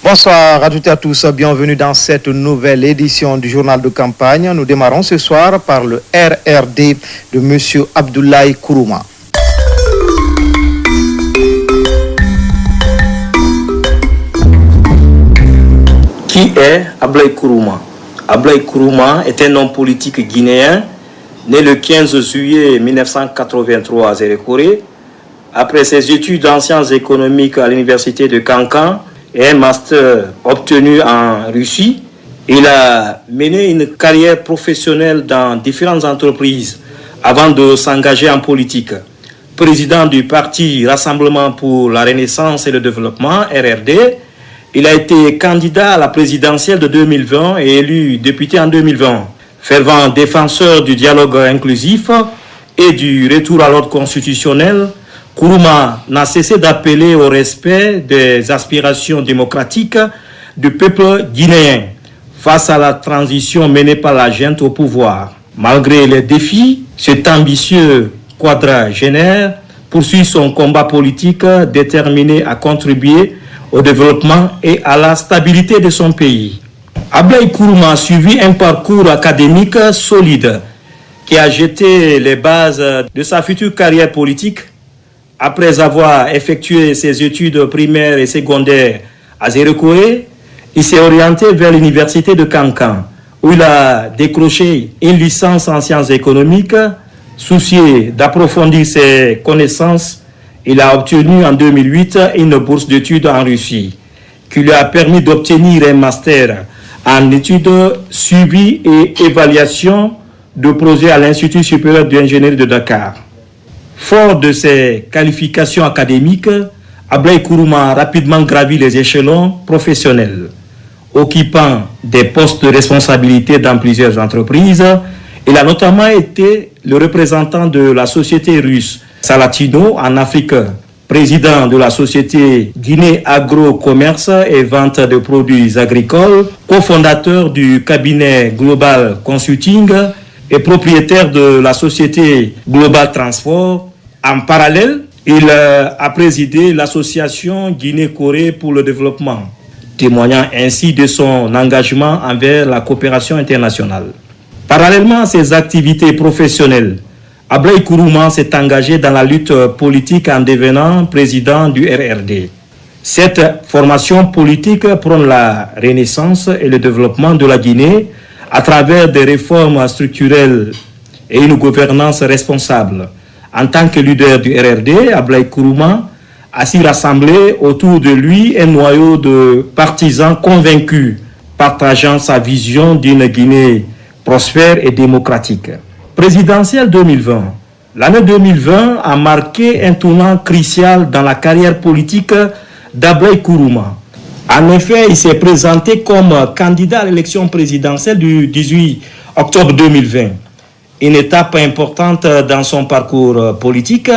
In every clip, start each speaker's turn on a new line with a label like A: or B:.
A: Bonsoir à toutes et à tous, bienvenue dans cette nouvelle édition du journal de campagne. Nous démarrons ce soir par le RRD de M. Abdoulaye Kourouma.
B: Qui est Abdoulaye Kourouma? Abdoulaye Kourouma est un homme politique guinéen, né le 15 juillet 1983 à Zérékoré. Après ses études en sciences économiques à l'université de Kankan et un master obtenu en Russie, il a mené une carrière professionnelle dans différentes entreprises avant de s'engager en politique. Président du parti Rassemblement pour la Renaissance et le Développement, RRD, il a été candidat à la présidentielle de 2020 et élu député en 2020. Fervent défenseur du dialogue inclusif et du retour à l'ordre constitutionnel, Kourouma n'a cessé d'appeler au respect des aspirations démocratiques du peuple guinéen face à la transition menée par la junte au pouvoir. Malgré les défis, cet ambitieux quadragénaire poursuit son combat politique déterminé à contribuer au développement et à la stabilité de son pays. Abdoulaye Kourouma a suivi un parcours académique solide qui a jeté les bases de sa future carrière politique. Après avoir effectué ses études primaires et secondaires à Zérékoré, il s'est orienté vers l'université de Kankan, où il a décroché une licence en sciences économiques. Soucié d'approfondir ses connaissances, il a obtenu en 2008 une bourse d'études en Russie, qui lui a permis d'obtenir un master en études suivi et évaluation de projets à l'Institut supérieur d'ingénierie de Dakar. Fort de ses qualifications académiques, Abdoulaye Kourouma a rapidement gravi les échelons professionnels, occupant des postes de responsabilité dans plusieurs entreprises. Il a notamment été le représentant de la société russe Salatino en Afrique, président de la société Guinée Agro-Commerce et Vente de produits agricoles, cofondateur du cabinet Global Consulting et propriétaire de la société Global Transport. En parallèle, il a présidé l'association Guinée-Corée pour le développement, témoignant ainsi de son engagement envers la coopération internationale. Parallèlement à ses activités professionnelles, Abdoulaye Kourouma s'est engagé dans la lutte politique en devenant président du RRD. Cette formation politique prône la renaissance et le développement de la Guinée à travers des réformes structurelles et une gouvernance responsable. En tant que leader du RRD, Abdoulaye Kourouma a su rassembler autour de lui un noyau de partisans convaincus, partageant sa vision d'une Guinée prospère et démocratique. Présidentielle 2020. L'année 2020 a marqué un tournant crucial dans la carrière politique d'Abdoulaye Kourouma. En effet, il s'est présenté comme candidat à l'élection présidentielle du 18 octobre 2020. Une étape importante dans son parcours politique,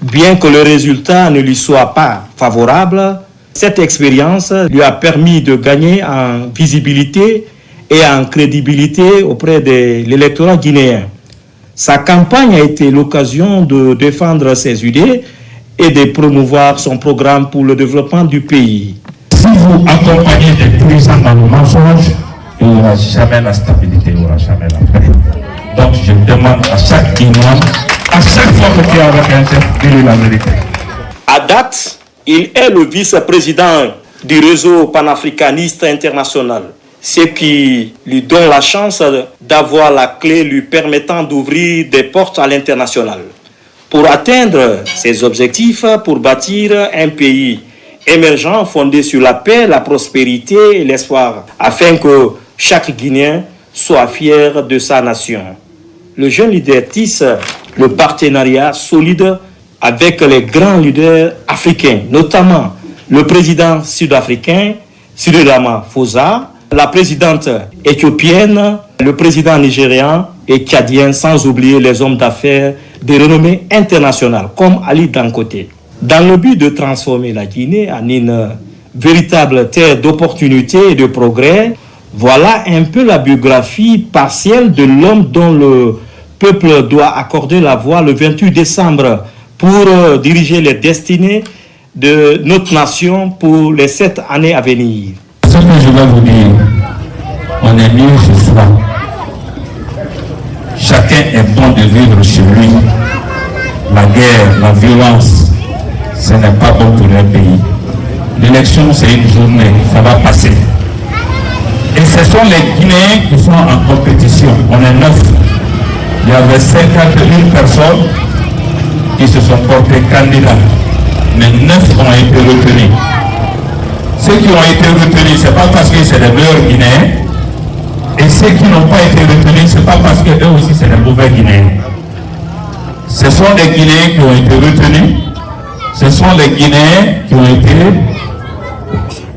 B: bien que le résultat ne lui soit pas favorable. Cette expérience lui a permis de gagner en visibilité et en crédibilité auprès de l'électorat guinéen. Sa campagne a été l'occasion de défendre ses idées et de promouvoir son programme pour le développement du pays.
C: Si vous accompagnez des paysans dans le mensonge, il n'y aura jamais la stabilité, il n'y aura jamais la paix. Donc je demande à chaque imam, à chaque fois que tu es avec un chef, dis-lui la vérité.
B: À date, il est le vice-président du réseau panafricaniste international, ce qui lui donne la chance d'avoir la clé lui permettant d'ouvrir des portes à l'international. Pour atteindre ses objectifs, pour bâtir un pays émergent fondé sur la paix, la prospérité et l'espoir, afin que chaque Guinéen soit fier de sa nation. Le jeune leader tisse le partenariat solide avec les grands leaders africains, notamment le président sud-africain Cyril Ramaphosa, la présidente éthiopienne, le président nigérian et tchadien, sans oublier les hommes d'affaires de renommée internationale comme Ali Dangote. Dans le but de transformer la Guinée en une véritable terre d'opportunités et de progrès, voilà un peu la biographie partielle de l'homme dont le peuple doit accorder la voix le 28 décembre pour diriger les destinées de notre nation pour les 7 années à venir.
C: Ce que je vais vous dire, on est mieux chez soi. Chacun est bon de vivre chez lui. La guerre, la violence, ce n'est pas bon pour un pays. L'élection, c'est une journée, ça va passer. Et ce sont les Guinéens qui sont en compétition. On est 9. Il y avait 51 personnes qui se sont portés candidats. Mais 9 ont été retenus. Ceux qui ont été retenus, ce n'est pas parce que c'est les meilleurs Guinéens. Et ceux qui n'ont pas été retenus, ce n'est pas parce qu'eux aussi c'est les mauvais Guinéens. Ce sont les Guinéens qui ont été retenus. Ce sont les Guinéens qui ont été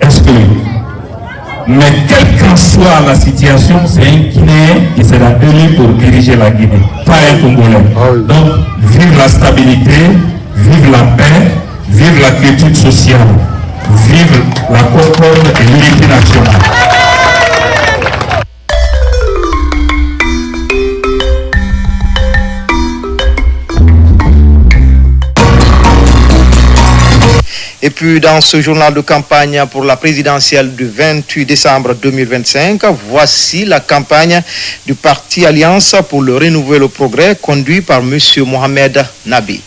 C: exclus. Mais quelle qu'en soit la situation, c'est un Guinéen qui sera élu pour diriger la Guinée, pas un Congolais. Donc, vive la stabilité, vive la paix, vive la quiétude sociale, vive la concorde et l'unité nationale.
A: Et puis dans ce journal de campagne pour la présidentielle du 28 décembre 2025, voici la campagne du parti Alliance pour le renouveau et le progrès conduit par M. Mohamed Nabi.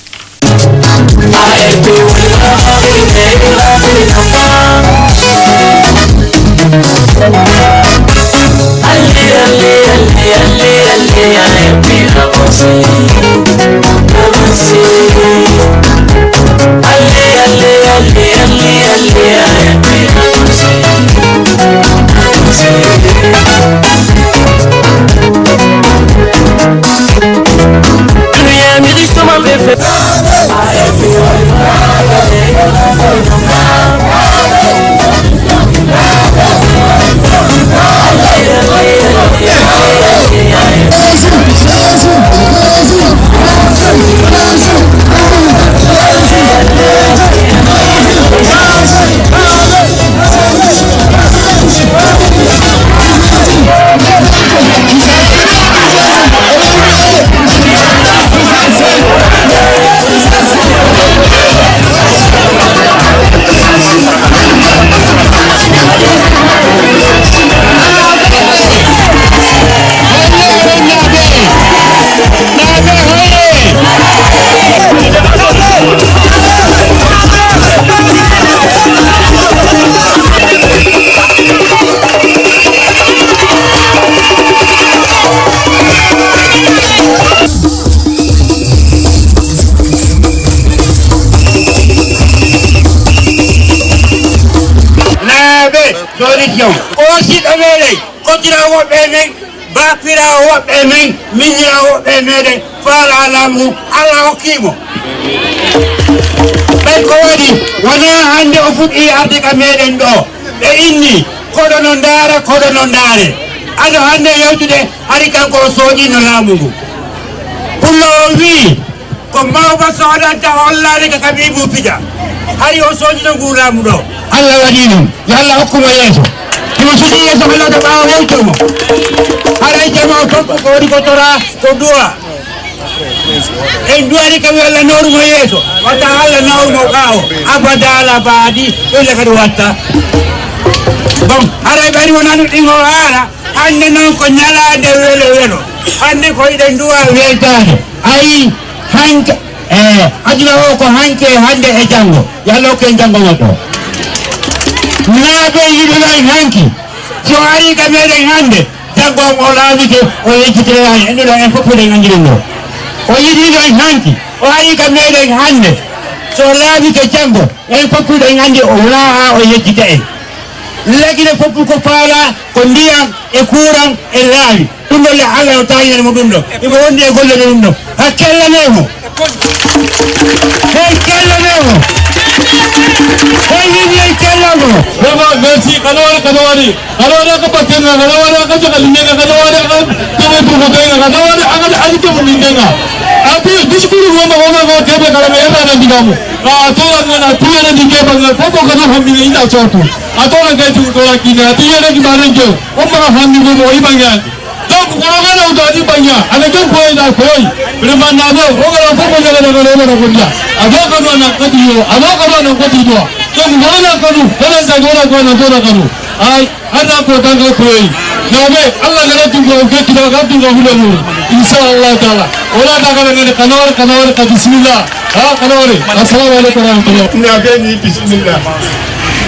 D: Korogana utadi banya, anakan koi da koi. Bermandano, orang apa banya ada orang banya. Ada kamu anak ketiyo, ada kamu anak ketiyo. Kamu mana kamu? Mana saya orang kamu? Ay, ada kota koi. Nabe, Allah kena tunggu kita kan tunggu dulu. Insyaallah taala. Orang tak kena kanawar ka bismillah. Ha kanawar. Assalamualaikum warahmatullahi.
E: Nabe ni bismillah.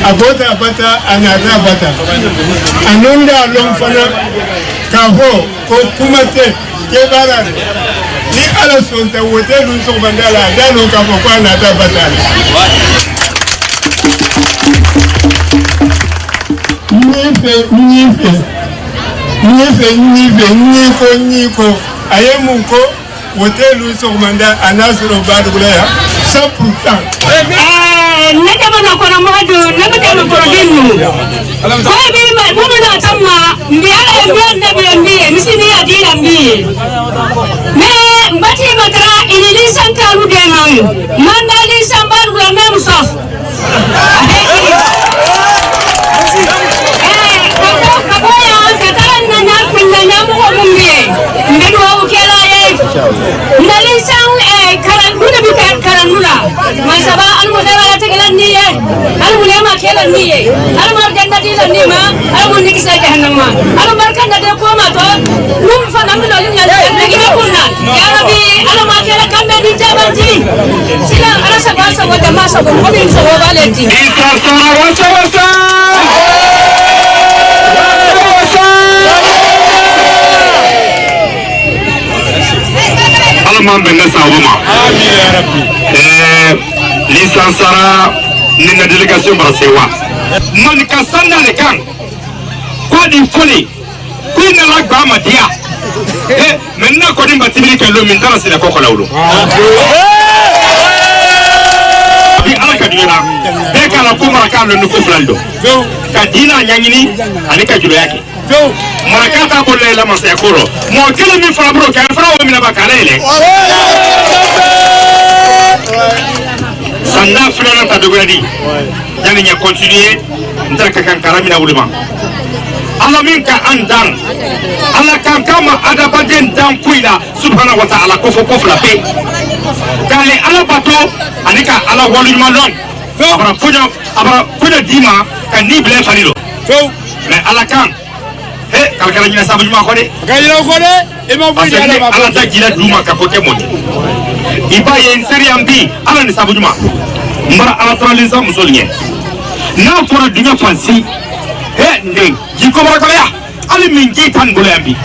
E: Abota abata anata abata. Anunda lomfana kafo ko kumate ke bara. Ni ala sonta wote lu so bandala dano kafo ko anata abata. Niko ayemunko wotelu sokmanda anasuro badugulaya 100%.
F: Naka bana kona madu naka kama korodinu. Kwa bima mwana na tama mbiala mbiala mbiala misini ya dira mbiala. Me mbati matara ilili sankaru deno. Mandali sambaru la memsof. Nalisang karan guna bukan karan mula. Masaba almudara tegelan niye, almulema kelan niye, almarjan nadilan nima, almunik sa jahannama, almarkan nadel koma to, num fanam lolim nyala lagi nakunna. Ya Rabbi, almakela kambe di jabanti. Sila alasa basa wata masa ko komin so waleti.
C: Wasa. Man benna sawuma amin ya rabbi lisansara ninga delegation brasewa man ka sanda le kan ko di foli ko na la gama dia menna ko di batibili ke lo min tara sila ko lawlo bi ala ka dina be kala ko mara kan lo ko flando ka dina nyanyini ani ka julo yake Marakata bolle la masakoro mo kele mi fabro ka fara mi na bakalele sanna fulana ta dogadi yani nya continuer ndaka kan karamina ulama Allah minka andan Allah kan kama adabaden dan kuila subhanahu wa ta'ala ko la pe kale ala bato anika ala wolu malon abara funya dima kan ni ble farilo mais ala kan kalkala nyina sabu juma ko de gayina ko de e ma fu jala ba ala ta jila duma ka ko temonde iba yen seriam bi ala ni sabu juma mbara ala tralin sa musolnye na fora dunya fansi ndeng jiko bara ko ya ali min jitan bole ambi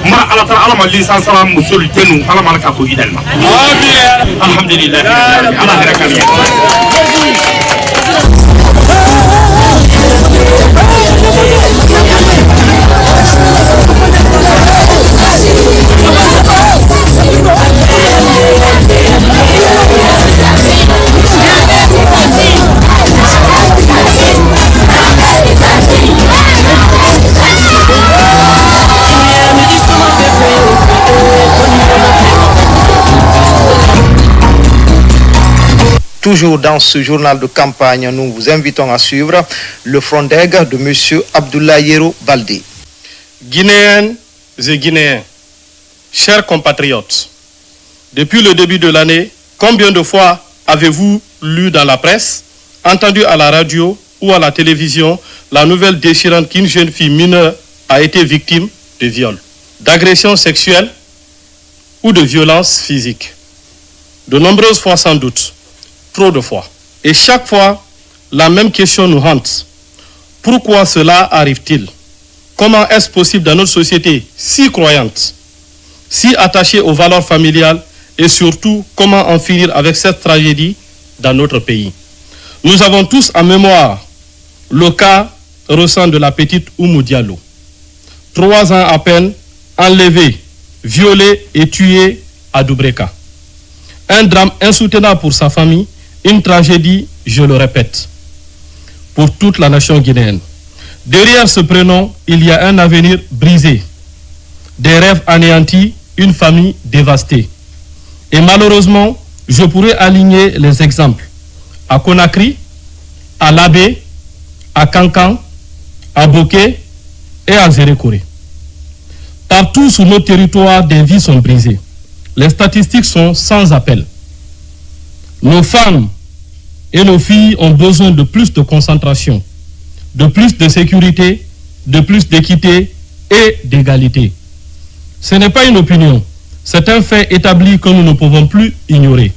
C: mbara ala ta ala ma lisan salam musul tenu ala malaka ko idalma amin alhamdulillah ala harakamiya
A: Toujours dans ce journal de campagne, nous vous invitons à suivre le front d'aigle de M. Abdoulaye Yero Baldé.
G: Guinéennes et Guinéens, chers compatriotes, depuis le début de l'année, combien de fois avez-vous lu dans la presse, entendu à la radio ou à la télévision la nouvelle déchirante qu'une jeune fille mineure a été victime de viol, d'agression sexuelle ou de violence physique? De nombreuses fois sans doute. Trop de fois. Et chaque fois, la même question nous hante. Pourquoi cela arrive-t-il? Comment est-ce possible dans notre société si croyante, si attachée aux valeurs familiales et surtout, comment en finir avec cette tragédie dans notre pays? Nous avons tous en mémoire le cas récent de la petite Oumou Diallo. 3 ans à peine, enlevée, violée et tuée à Doubreka. Un drame insoutenable pour sa famille. Une tragédie, je le répète, pour toute la nation guinéenne. Derrière ce prénom, il y a un avenir brisé, des rêves anéantis, une famille dévastée. Et malheureusement, je pourrais aligner les exemples à Conakry, à Labé, à Kankan, à Boké et à Zérékoré. Partout sur notre territoire, des vies sont brisées. Les statistiques sont sans appel. Nos femmes et nos filles ont besoin de plus de concentration, de plus de sécurité, de plus d'équité et d'égalité. Ce n'est pas une opinion, c'est un fait établi que nous ne pouvons plus ignorer.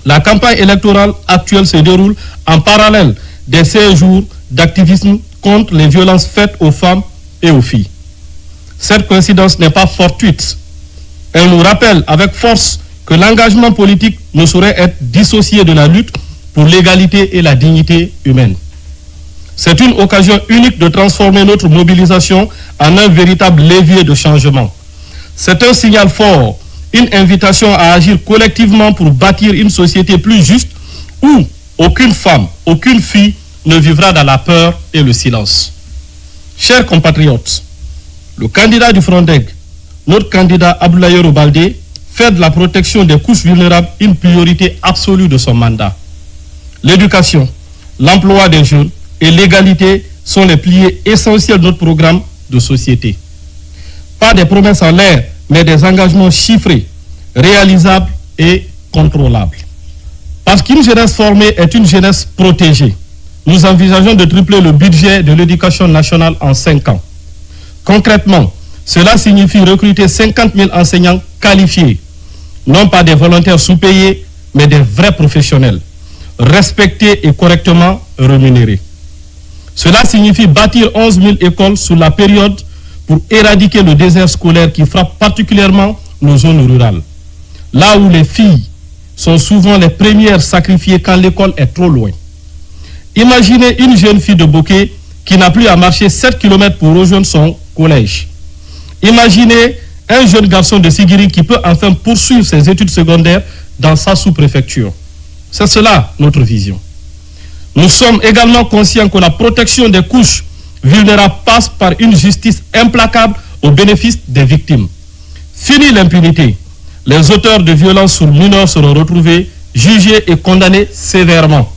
G: La campagne électorale actuelle se déroule en parallèle des 16 jours d'activisme contre les violences faites aux femmes et aux filles. Cette coïncidence n'est pas fortuite. Elle nous rappelle avec force que l'engagement politique ne saurait être dissocié de la lutte pour l'égalité et la dignité humaine. C'est une occasion unique de transformer notre mobilisation en un véritable levier de changement. C'est un signal fort, une invitation à agir collectivement pour bâtir une société plus juste où aucune femme, aucune fille ne vivra dans la peur et le silence. Chers compatriotes, le candidat du Frondeg, notre candidat Abdoulaye Yoro Baldé, fait de la protection des couches vulnérables une priorité absolue de son mandat. L'éducation, l'emploi des jeunes et l'égalité sont les piliers essentiels de notre programme de société. Pas des promesses en l'air, mais des engagements chiffrés, réalisables et contrôlables. Parce qu'une jeunesse formée est une jeunesse protégée, nous envisageons de tripler le budget de l'éducation nationale en 5 ans. Concrètement, cela signifie recruter 50 000 enseignants qualifiés, non pas des volontaires sous-payés, mais des vrais professionnels, respectés et correctement rémunérés. Cela signifie bâtir 11 000 écoles sur la période pour éradiquer le désert scolaire qui frappe particulièrement nos zones rurales, là où les filles sont souvent les premières sacrifiées quand l'école est trop loin. Imaginez une jeune fille de Bokeh qui n'a plus à marcher 7 km pour rejoindre son collège. Imaginez un jeune garçon de Sigiri qui peut enfin poursuivre ses études secondaires dans sa sous-préfecture. C'est cela notre vision. Nous sommes également conscients que la protection des couches vulnérables passe par une justice implacable au bénéfice des victimes. Fini l'impunité. Les auteurs de violences sur mineurs seront retrouvés, jugés et condamnés sévèrement.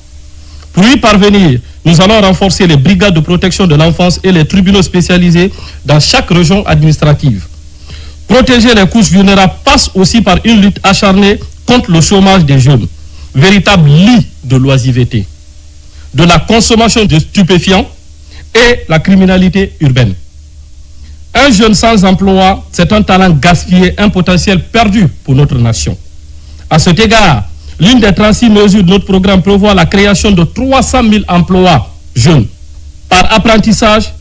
G: Pour y parvenir, nous allons renforcer les brigades de protection de l'enfance et les tribunaux spécialisés dans chaque région administrative. Protéger les couches vulnérables passe aussi par une lutte acharnée contre le chômage des jeunes, véritable lit de l'oisiveté, de la consommation de stupéfiants et la criminalité urbaine. Un jeune sans emploi, c'est un talent gaspillé, un potentiel perdu pour notre nation. À cet égard, l'une des 36 mesures de notre programme prévoit la création de 300 000 emplois jeunes par apprentissage,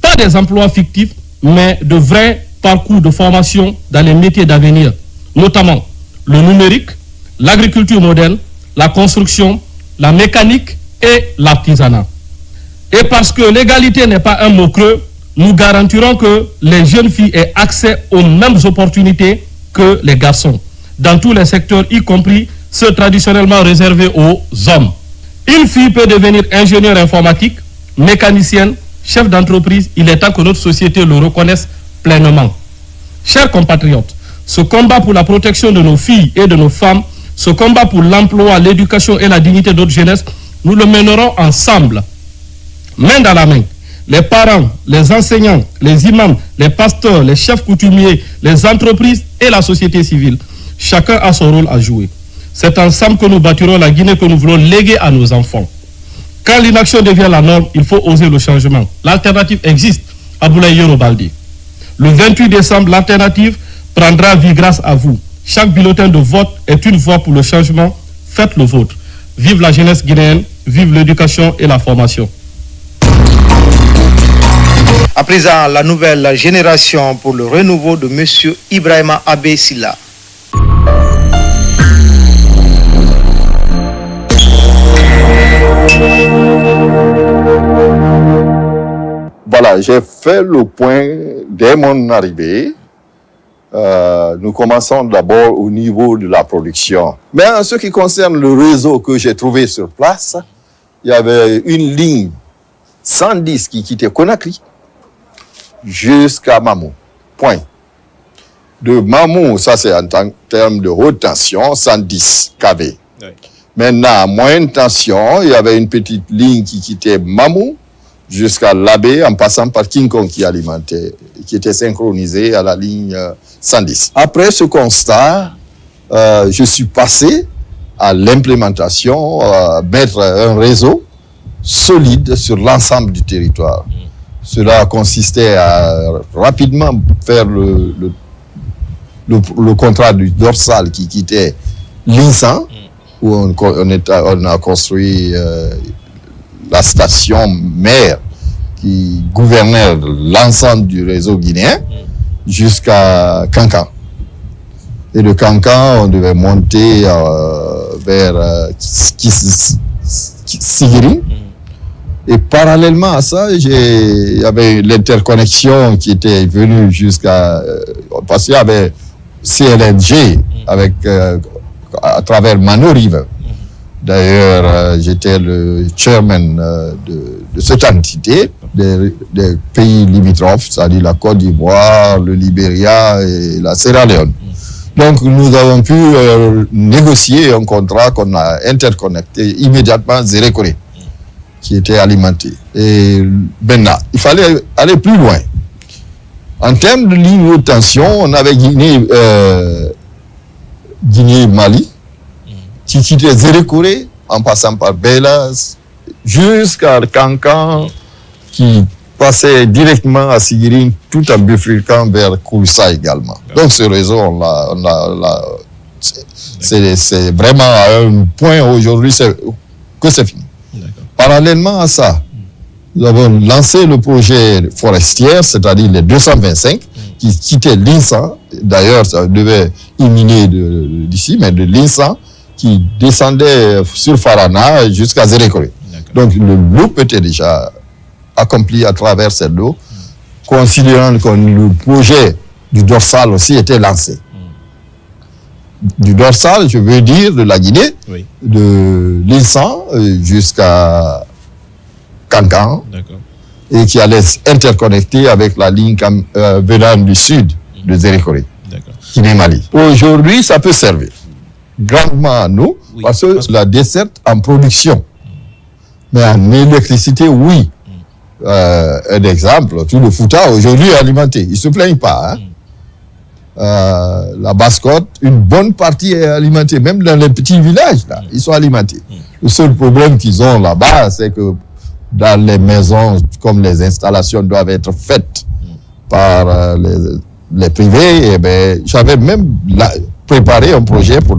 G: pas des emplois fictifs, mais de vrais parcours de formation dans les métiers d'avenir, notamment le numérique, l'agriculture moderne, la construction, la mécanique et l'artisanat. Et parce que l'égalité n'est pas un mot creux, nous garantirons que les jeunes filles aient accès aux mêmes opportunités que les garçons, dans tous les secteurs, y compris ceux traditionnellement réservés aux hommes. Une fille peut devenir ingénieure informatique, mécanicienne, chef d'entreprise. Il est temps que notre société le reconnaisse pleinement. Chers compatriotes, ce combat pour la protection de nos filles et de nos femmes, ce combat pour l'emploi, l'éducation et la dignité de notre jeunesse, nous le mènerons ensemble, main dans la main. Les parents, les enseignants, les imams, les pasteurs, les chefs coutumiers, les entreprises et la société civile. Chacun a son rôle à jouer. C'est ensemble que nous bâtirons la Guinée que nous voulons léguer à nos enfants. Quand l'inaction devient la norme, il faut oser le changement. L'alternative existe. Abdoulaye Yoro Baldé. Le 28 décembre, l'alternative prendra vie grâce à vous. Chaque bulletin de vote est une voix pour le changement. Faites le vôtre. Vive la jeunesse guinéenne, vive l'éducation et la formation.
A: À présent, la nouvelle génération pour le renouveau de M. Ibrahima Abbé Silla.
H: Voilà, j'ai fait le point dès mon arrivée. Nous commençons d'abord au niveau de la production. Mais en ce qui concerne le réseau que j'ai trouvé sur place, il y avait une ligne 110 qui quittait Conakry jusqu'à Mamou. Point. De Mamou, ça c'est en termes de haute tension, 110 kV. Oui. Maintenant, à moyenne tension, il y avait une petite ligne qui quittait Mamou jusqu'à l'Abbé, en passant par King Kong qui alimentait, qui était synchronisé à la ligne 110. Après ce constat, je suis passé à l'implémentation, à mettre un réseau solide sur l'ensemble du territoire. Cela consistait à rapidement faire le contrat du dorsal qui quittait l'Insan, où on a construit la station mère qui gouvernait l'ensemble du réseau guinéen jusqu'à Kankan. Et de Kankan, on devait monter vers Sigiri. Et parallèlement à ça, il y avait l'interconnexion qui était venue jusqu'à... parce qu'il y avait CLNG avec, à travers Mano River. D'ailleurs, j'étais le chairman de cette entité des pays limitrophes, c'est-à-dire la Côte d'Ivoire, le Libéria et la Sierra Leone. Donc, nous avons pu négocier un contrat qu'on a interconnecté immédiatement Zérékoré, qui était alimenté. Et maintenant, il fallait aller plus loin. En termes de ligne de tension, on avait Guinée-Mali, qui quittait Zérékoré, en passant par Bélas, jusqu'à Kankan, qui passait directement à Sigirine, tout en bifurquant vers Koussa également. Donc ce réseau, c'est vraiment à un point aujourd'hui que c'est fini. Parallèlement à ça, nous avons lancé le projet forestier, c'est-à-dire les 225, qui quittaient l'Insan. D'ailleurs, ça devait éminer d'ici, mais de l'Insan, qui descendait sur Farana jusqu'à Zérékoré. Donc le loop était déjà accompli à travers cette eau, considérant que le projet du dorsal aussi était lancé. Du dorsal, je veux dire de la Guinée, de l'Insan jusqu'à Kankan, et qui allait interconnecter avec la ligne venant du sud de Zérékoré, Guinée-Mali. Aujourd'hui, ça peut servir grandement à nous, parce que la desserte en production, mais en électricité, oui. Un exemple, tout le Fouta aujourd'hui est alimenté. Ils ne se plaignent pas. La Basse-Côte, une bonne partie est alimentée. Même dans les petits villages, là, ils sont alimentés. Le seul problème qu'ils ont là-bas, c'est que dans les maisons, comme les installations doivent être faites par les privés, eh ben, j'avais même préparé un projet pour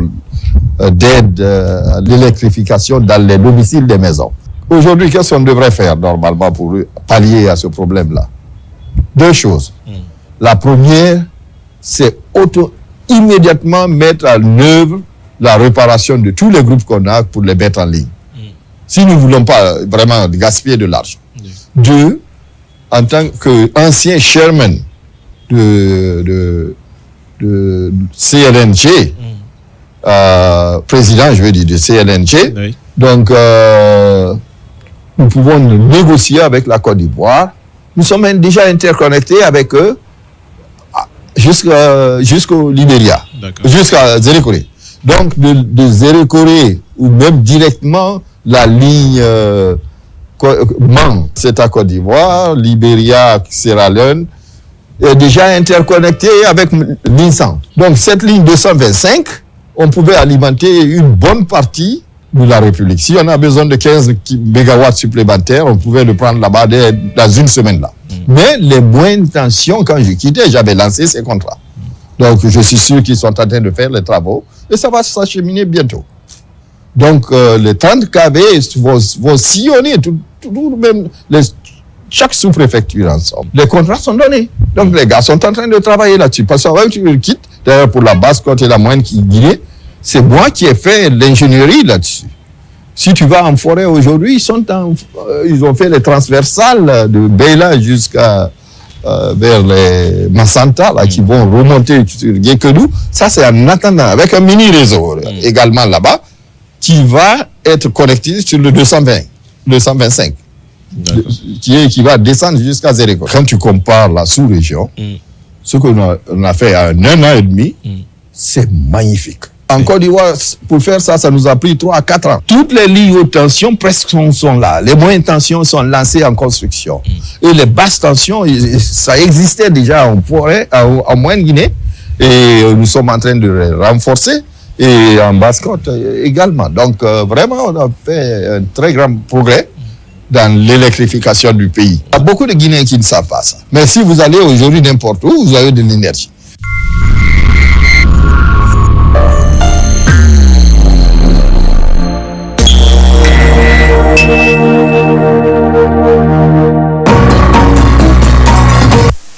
H: d'aide à l'électrification dans les domiciles des maisons. Aujourd'hui, qu'est-ce qu'on devrait faire normalement pour pallier à ce problème-là? Deux choses. La première, c'est immédiatement mettre en œuvre la réparation de tous les groupes qu'on a pour les mettre en ligne. Si nous ne voulons pas vraiment gaspiller de l'argent. Deux, en tant qu'ancien chairman de CLNG, président, je veux dire, de CLNG, donc nous pouvons négocier avec la Côte d'Ivoire. Nous sommes déjà interconnectés avec eux jusqu'au Libéria, jusqu'à Zérékoré. Donc, de Zérékoré, ou même directement, la ligne Man, c'est à Côte d'Ivoire, Libéria, Sierra Leone, est déjà interconnectée avec l'Insan. Donc, cette ligne 225, on pouvait alimenter une bonne partie de la République. Si on a besoin de 15 mégawatts supplémentaires, on pouvait le prendre là-bas dans une semaine là. Mais les moyennes tensions, quand je quittais, j'avais lancé ces contrats. Donc je suis sûr qu'ils sont en train de faire les travaux et ça va s'acheminer bientôt. Donc les 30 kV vont sillonner chaque sous-préfecture ensemble. Les contrats sont donnés. Donc les gars sont en train de travailler là-dessus. Parce que tu le quittes, d'ailleurs pour la Basse-Côte et la moyenne qui Guinée, c'est moi qui ai fait l'ingénierie là-dessus. Si tu vas en forêt aujourd'hui, ils ont fait les transversales de Beila jusqu'à vers les Massanta, là, qui vont remonter sur Guékedou. Ça, c'est en attendant, avec un mini-réseau également là-bas, qui va être connecté sur le 225, qui va descendre jusqu'à Zérékoré. Quand tu compares la sous-région, ce qu'on a fait en un an et demi, c'est magnifique. En Côte d'Ivoire, pour faire ça, ça nous a pris 3 à 4 ans. Toutes les lignes haute tension presque sont là. Les moyennes tensions sont lancées en construction. Et les basses tensions, ça existait déjà en forêt, en Moyenne-Guinée. Et nous sommes en train de les renforcer. Et en Basse-Côte également. Donc vraiment, on a fait un très grand progrès dans l'électrification du pays. Il y a beaucoup de Guinéens qui ne savent pas ça. Mais si vous allez aujourd'hui n'importe où, vous avez de l'énergie.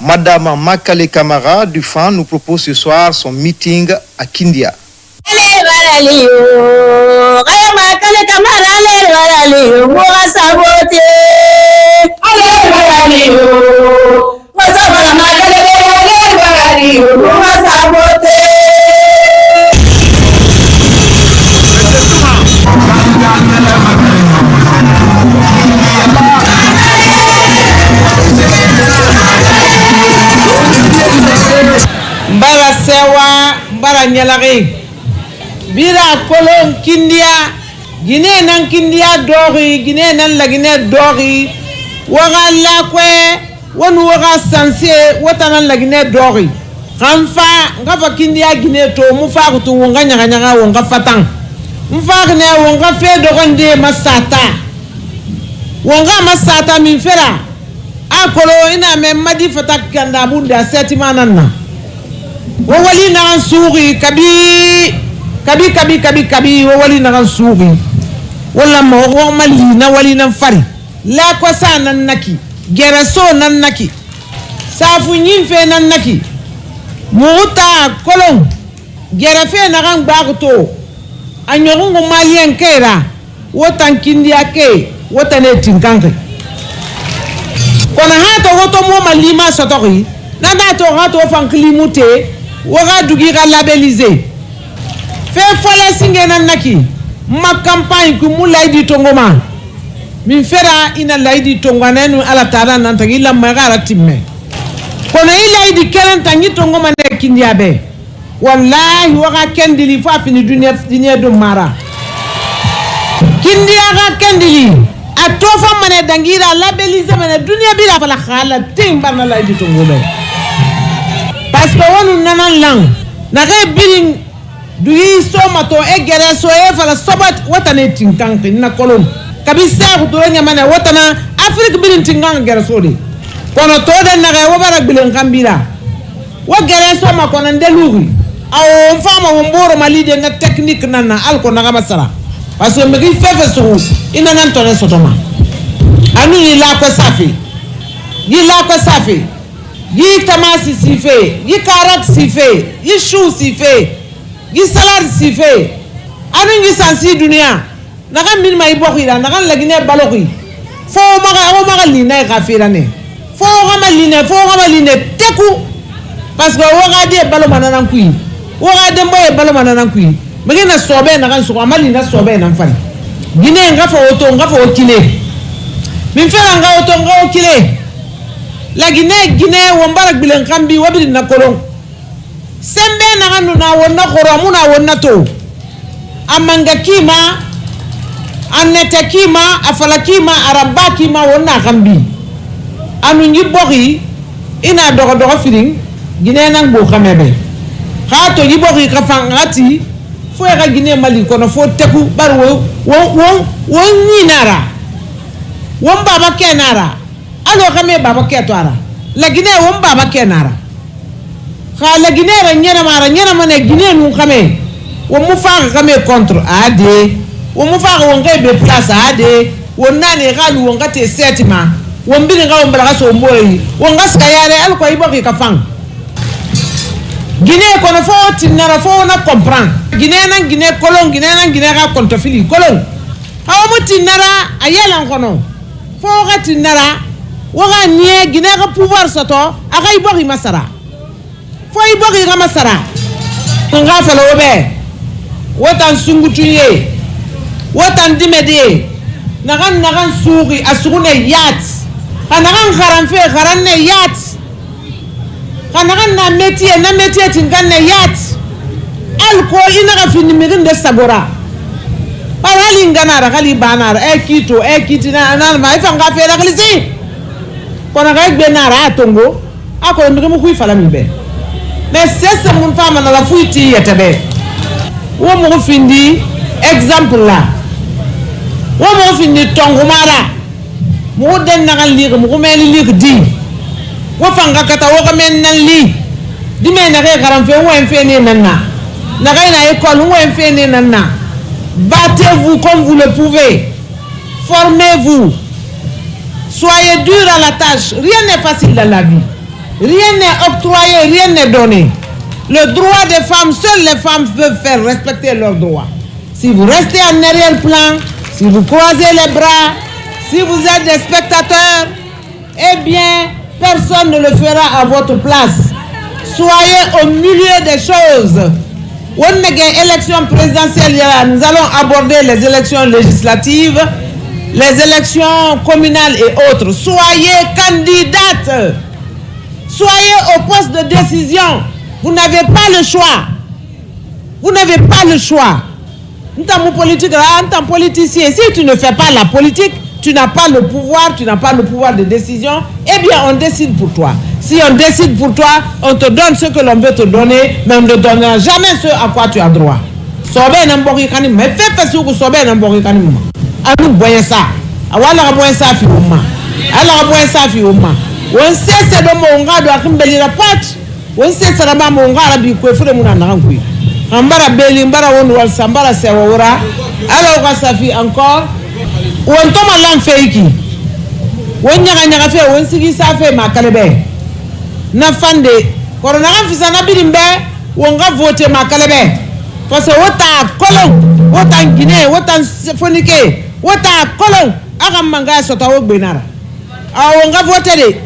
A: Madame Makale Kamara du FAN nous propose ce soir son meeting à Kindia.
I: Mbara sewa mbara nyalari bira kolon Kindia Guinée nan Kindia dori Guinée nan la Guinée dori waga la kwe wonu waga sanse watanan la Guinée dori khamfa ngafa Kindia Guinée to mufa kutu wonga nyaga wonga fatang mufa ne wonga fe dogonde masata min fera akolo ina me madi fatak kanda bunda setimananna wawali na suri kabi wawali na suri wala ma mali na wali na fari la ko sa nan naki geraso nan naki safu nyimfe nan naki muta kolon gerafe na ran bagto anyorungu malien kera wotan Kindia ke wotane tinkanke kona hato woto mo malima sotori nanda to hato fanklimute waga dugira labellisé fait fola singena naki ma campagne ku mulaidi tongoma min fera ina laidi tonganenu ala tara nanta ila magara timme kono ilaidi kelen tangi tongoma ne Kindia be wallahi waga kendili fa fini dunia do mara Kindia ga kendili atofa mane dangira labellisé mane dunia bila fala khala timba na laidi tongoma parce que wonu nanan lang na ga biring duyi somato egere so e fala sobat watane tinkanke na kolon kabisa ko do nyamane watana Afrique birin tinkan gere so de kono to de na ga wabara bilen kambira wa gere so ma kono ndeluri aw fama womboro malide na technique nana alko na ga masara parce que megi fefe so ina nan to ne sotoma anu ni la ko safi yi tamasi sife yi karat sife yi chou sife yi salade sife anu yi sansi dunia naga min mai bokhira naga lagine baloki fo maga lina gafira ne fo gama line teku parce que waga de balo manana kui waga de moye balo manana kui megina sobe naga so amali na sobe na mfani gine ngafa oto okile min fera nga oto nga okile la Guinée wombara bilen kambi wabiri na kolon sembe na kanu na wonna khoro muna wonna to amanga kima anete kima afala kima araba kima wonna kambi anu nyibogi ina dogo feeling Guinée nang bo kamebe khato nyibogi kafangati fo ya Guinée mali kono fo teku bar wo nyinara womba ba kenara alo kame baba ketwara la Guinée won baba kenara kha la Guinée ra nyana mane Guinée nu kame wo mu fa kame contre ade wo mu fa won ga be place ade won nane galu won ga te setima won bi ga won bala so moyi won ga ska yare al ko ibo ka fang Guinée kono fo tinara fo na comprendre Guinée kolon Guinée ga contre fili kolon hawo mu tinara ayela kono fo ga tinara waga nie Guinée ga pouvoir soto aga ibori masara fo ibori ga masara nga falo obe wotan sungutuye wotan dimede nagan sugi asugune yat kanagan kharanne yat kanagan na métier tinganne yat alko ina ka fini mirin de sabora parali ngana ra kali banar kito kitina na ma ifa nga fera kalisi kona ga gbe na ra tongo ako mi mu ku fala mi be mais c'est mon femme na la fuiti yetebe wo mo findi exemple là wo mo findi tongo mara mo den na kan ligue mo mel ligue di wo fanga kata wo ka men nan li di me na ga garan fe wo en fe ni nanna na ga na école wo en fe ni nanna battez-vous comme vous le pouvez, formez-vous, soyez dur à la tâche. Rien n'est facile dans la vie, rien n'est octroyé, rien n'est donné. Le droit des femmes, seules les femmes peuvent faire respecter leurs droits. Si vous restez en arrière-plan, si vous croisez les bras, si vous êtes des spectateurs, eh bien, personne ne le fera à votre place. Soyez au milieu des choses. On a une élection présidentielle, nous allons aborder les élections législatives, les élections communales et autres. Soyez candidates, soyez au poste de décision. Vous n'avez pas le choix. Vous n'avez pas le choix. En tant que politicien, si tu ne fais pas la politique, tu n'as pas le pouvoir, tu n'as pas le pouvoir de décision, eh bien on décide pour toi. Si on décide pour toi, on te donne ce que l'on veut te donner, mais on ne te donnera jamais ce à quoi tu as droit. Sobe n'importe qui mais fais ce que sobe n'importe qui anu boye ça. Awala boye ça fi umma. Ala boye ça fi umma. On sait c'est de mon gars doit kimbeli la pat. On sait c'est la mon gars bi ko fure mun na ngui. Ambara beli mbara wonu wal sambara sewa ora. Ala ko safi encore. On toma l'enfeiki. On nyaka fe on sigi sa fe makalebe. Na fande corona kan fisana birimbe wonga voter makalebe parce que wota kolon wota Guinée wota fonike wota kolon aka manga sota wo gbenara a wonga voter de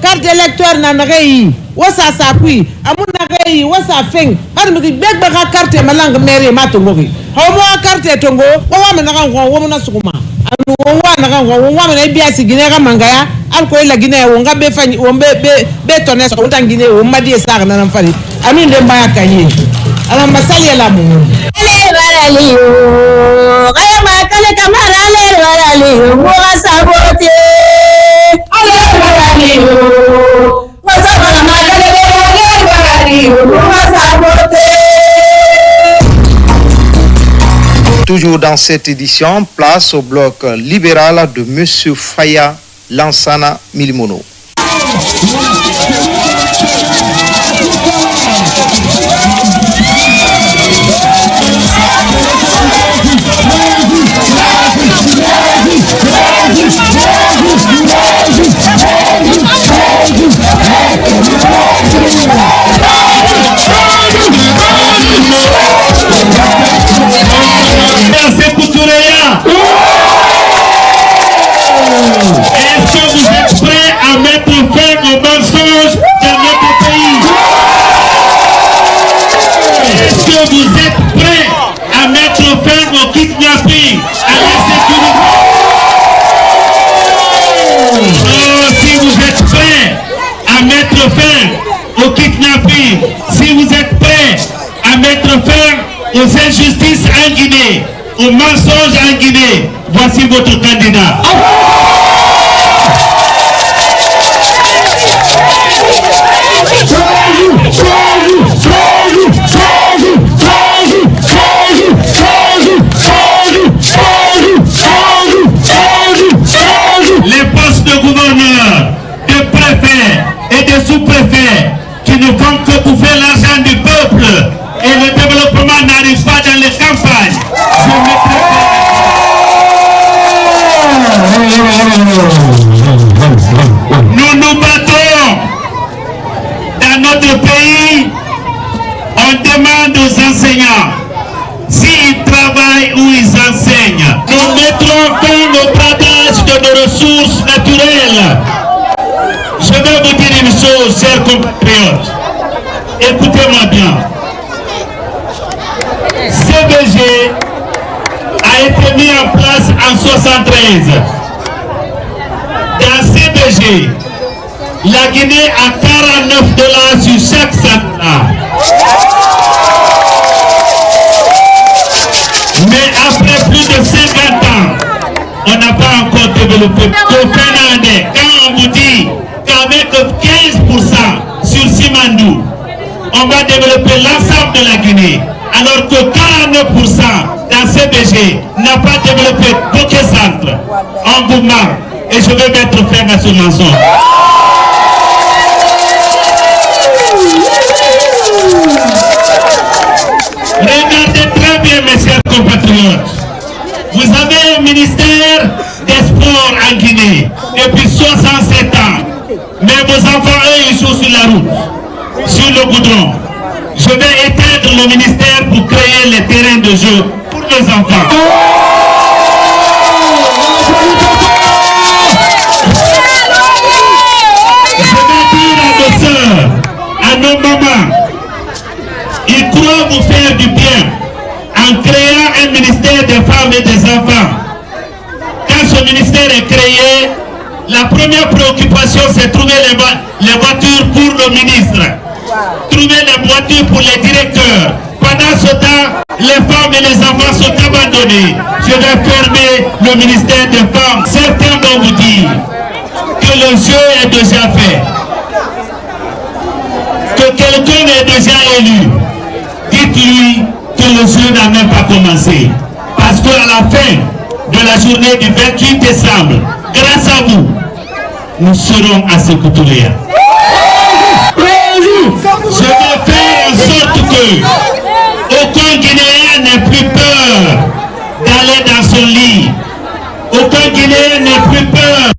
I: carte électeur na ngai wasa sakui amuna ngai wasa feng har mi begba ka carte malanga mairie matongoki hawo carte tongo wa mena kan wo mona sukuma anu wa na kan wo wa mena biasi Guinée ka mangaya alko ila Guinée wonga be fani wombe be tonne so wota Guinée womba di sa na fali amin de mbaya kanye ala masali ala mu ale barali o kaya makale kamara ale barali mo asabote ale barali o wasabana makale ale barali mo asabote.
A: Toujours dans cette édition, place au bloc libéral de M. Faya Lansana Milimono.
D: Est-ce que vous êtes prêts à mettre fin aux mensonges dans notre pays? Est-ce que vous êtes prêts à mettre fin au kidnapping, à l'insécurité? Oh, si vous êtes prêts à mettre fin au kidnapping, si vous êtes prêts à mettre fin aux injustices en Guinée, aux mensonges en Guinée, voici votre candidat. Les postes de gouverneur, de préfet et de sous-préfet qui ne font que bouffer l'argent du peuple et le développement n'arrive pas dans les campagnes. Nous nous battons dans notre pays. On demande aux enseignants s'ils travaillent ou ils enseignent. Nous mettrons fin au bradage de nos ressources naturelles. Je vais vous dire une chose, chers compatriotes. Écoutez-moi bien. CBG a été mis en place en 1973. Dans CBG, la Guinée a $49 sur chaque centenaire.
C: le peuple. Quand on vous dit qu'avec 15% sur Simandou, on va développer l'ensemble de la Guinée, alors que 49% dans CBG n'a pas développé aucun centre, on vous marque. Et je vais mettre fin à ce mensonge. Regardez très bien, mes chers compatriotes. Vous avez un ministère des sports en Guinée depuis 67 ans. Mais vos enfants, eux, ils sont sur la route, sur le goudron. Je vais éteindre le ministère pour créer les terrains de jeu pour nos enfants. Je vais dire à nos sœurs, à nos mamans, ils croient vous faire du bien en créant un ministère des femmes et des enfants. Quand ce ministère est créé, la première préoccupation c'est trouver les voitures pour le ministre, trouver les voitures pour les directeurs. Pendant ce temps, les femmes et les enfants sont abandonnés. Je vais fermer le ministère des femmes. Certains vont vous dire que le jeu est déjà fait, que quelqu'un est déjà élu. Dites-lui que le jeu n'a même pas commencé. Parce qu'à la fin de la journée du 28 décembre, grâce à vous, nous serons à Sékou-Touré. Je vais faire en sorte que aucun Guinéen n'ait plus peur d'aller dans son lit. Aucun Guinéen n'ait plus peur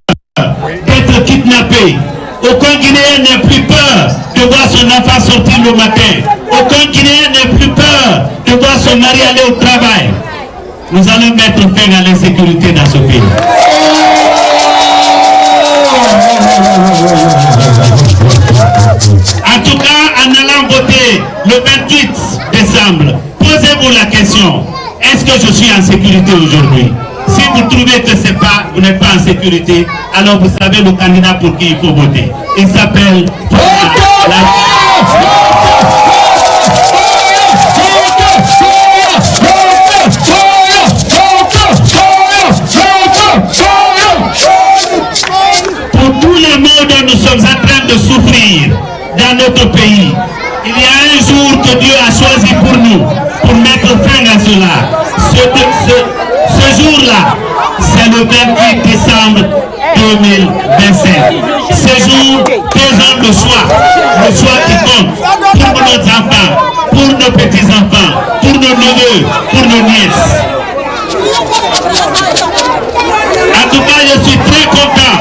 C: d'être kidnappé. Aucun Guinéen n'a plus peur de voir son enfant sortir le matin. Aucun Guinéen n'a plus peur de voir son mari aller au travail. Nous allons mettre fin à l'insécurité dans ce pays. En tout cas, en allant voter le 28 décembre, posez-vous la question, est-ce que je suis en sécurité aujourd'hui? Si vous trouvez que vous n'êtes pas en sécurité, alors vous savez le candidat pour qui il faut voter. Il s'appelle Pour tous les maux dont nous sommes en train de souffrir dans notre pays, il y a un jour que Dieu a choisi pour nous, pour mettre fin à cela. Ce jour-là, c'est le 28 décembre 2025. Ce jour, faisons le choix qui compte pour nos enfants, pour nos petits-enfants, pour nos neveux, pour nos nièces. En tout cas, je suis très content,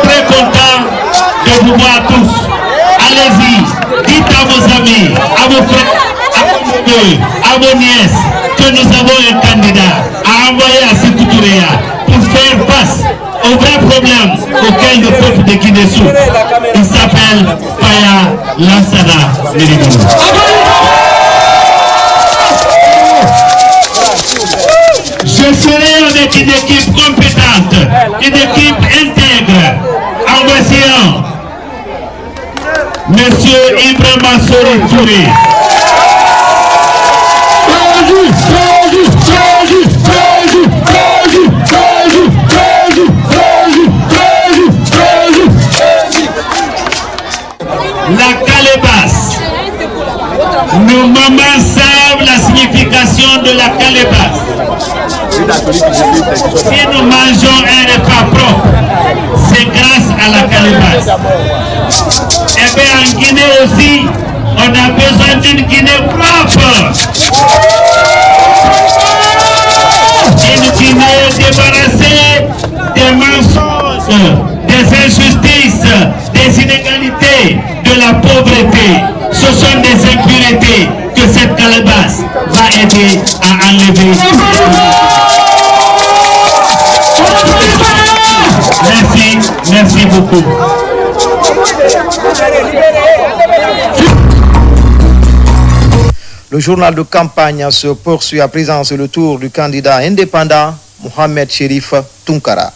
C: très content de vous voir tous. Allez-y, dites à vos amis, à vos frères, à vos neveux, à vos nièces, que nous avons un candidat à envoyer à Sékou-Touré pour faire face aux vrais problèmes auxquels le peuple de Guinée souffre. Il s'appelle Faya Lansana Méridou. Je serai avec une équipe compétente, une équipe intègre. En voici un, Monsieur Ibrahima Sori Touré. La calebasse. Nos mamans savent la signification de la calebasse. Si nous mangeons un repas propre, c'est grâce à la calebasse. Et bien en Guinée aussi, on a besoin d'une Guinée propre. Une Guinée débarrassée des mensonges, des injustices, des inégalités, de la pauvreté. Ce sont des impuretés que cette calebasse va aider à enlever. Merci beaucoup.
A: Le journal de campagne se poursuit à présent sur le tour du candidat indépendant Mohamed Chérif Tounkara.